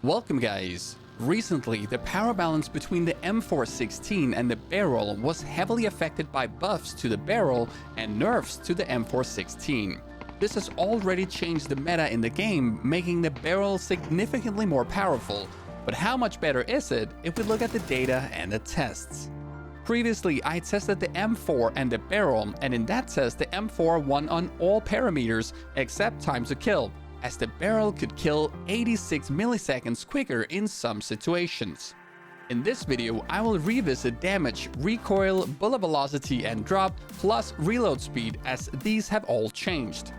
Welcome guys! Recently, the power balance between the M416 and the BERYL was heavily affected by buffs to the BERYL and nerfs to the M416. This has already changed the meta in the game, making the BERYL significantly more powerful. But how much better is it if we look at the data and the tests? Previously, I tested the M4 and the BERYL, and in that test the M4 won on all parameters except time to kill, as the BERYL could kill 86 milliseconds quicker in some situations. In this video, I will revisit damage, recoil, bullet velocity and drop, plus reload speed, as these have all changed.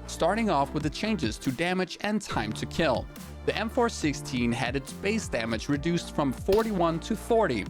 Starting off with the changes to damage and time to kill. The M416 had its base damage reduced from 41 to 40.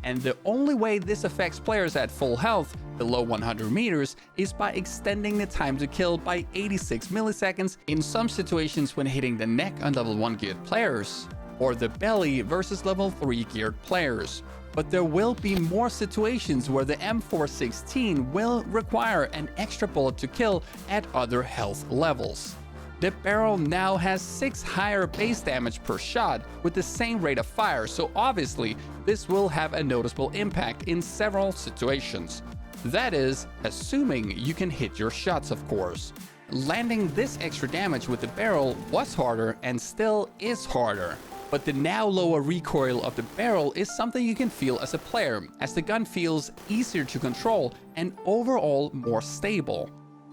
And the only way this affects players at full health, below 100 meters, is by extending the time to kill by 86 milliseconds in some situations when hitting the neck on level 1 geared players, or the belly versus level 3 geared players. But there will be more situations where the M416 will require an extra bullet to kill at other health levels. The BERYL now has 6 higher base damage per shot with the same rate of fire, so obviously this will have a noticeable impact in several situations. That is, assuming you can hit your shots, of course. Landing this extra damage with the BERYL was harder and still is harder. But the now lower recoil of the BERYL is something you can feel as a player, as the gun feels easier to control and overall more stable.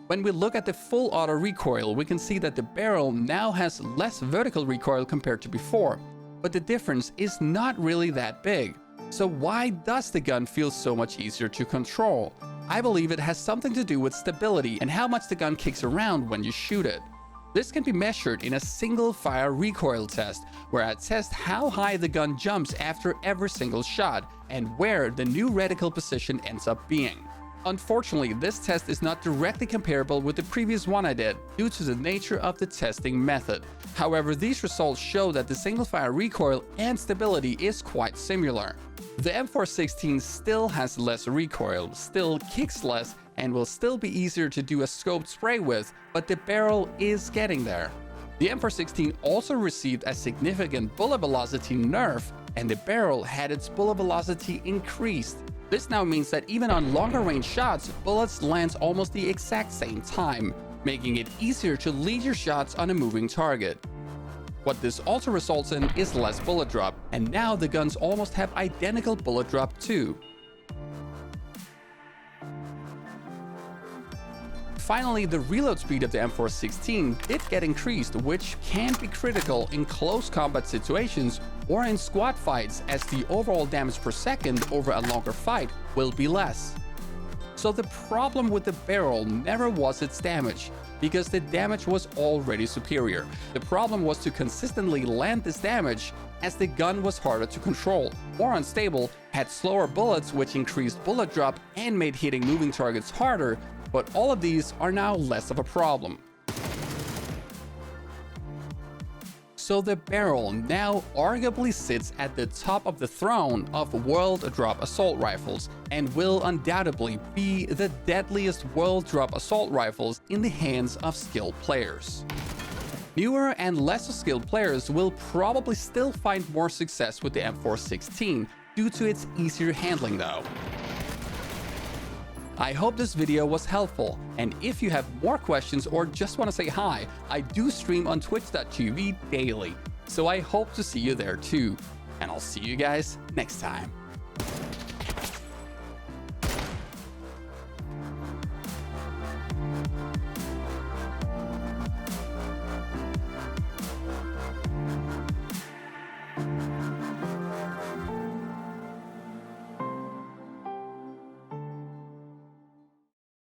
When we look at the full auto recoil, we can see that the BERYL now has less vertical recoil compared to before, but the difference is not really that big. So why does the gun feel so much easier to control? I believe it has something to do with stability and how much the gun kicks around when you shoot it. This can be measured in a single fire recoil test, where I test how high the gun jumps after every single shot and where the new reticle position ends up being. Unfortunately, this test is not directly comparable with the previous one I did, due to the nature of the testing method. However, these results show that the single-fire recoil and stability is quite similar. The M416 still has less recoil, still kicks less, and will still be easier to do a scoped spray with, but the BERYL is getting there. The M416 also received a significant bullet velocity nerf, and the BERYL had its bullet velocity increased. This now means that even on longer range shots, bullets land almost the exact same time, making it easier to lead your shots on a moving target. What this also results in is less bullet drop, and now the guns almost have identical bullet drop too. Finally, the reload speed of the M416 did get increased, which can be critical in close combat situations or in squad fights, as the overall damage per second over a longer fight will be less. So the problem with the BERYL never was its damage, because the damage was already superior. The problem was to consistently land this damage, as the gun was harder to control, more unstable, had slower bullets which increased bullet drop and made hitting moving targets harder, but all of these are now less of a problem. So the BERYL now arguably sits at the top of the throne of world drop assault rifles, and will undoubtedly be the deadliest world drop assault rifles in the hands of skilled players. Newer and lesser skilled players will probably still find more success with the M416 due to its easier handling though. I hope this video was helpful, and if you have more questions or just want to say hi, I do stream on twitch.tv daily, so I hope to see you there too. And I'll see you guys next time.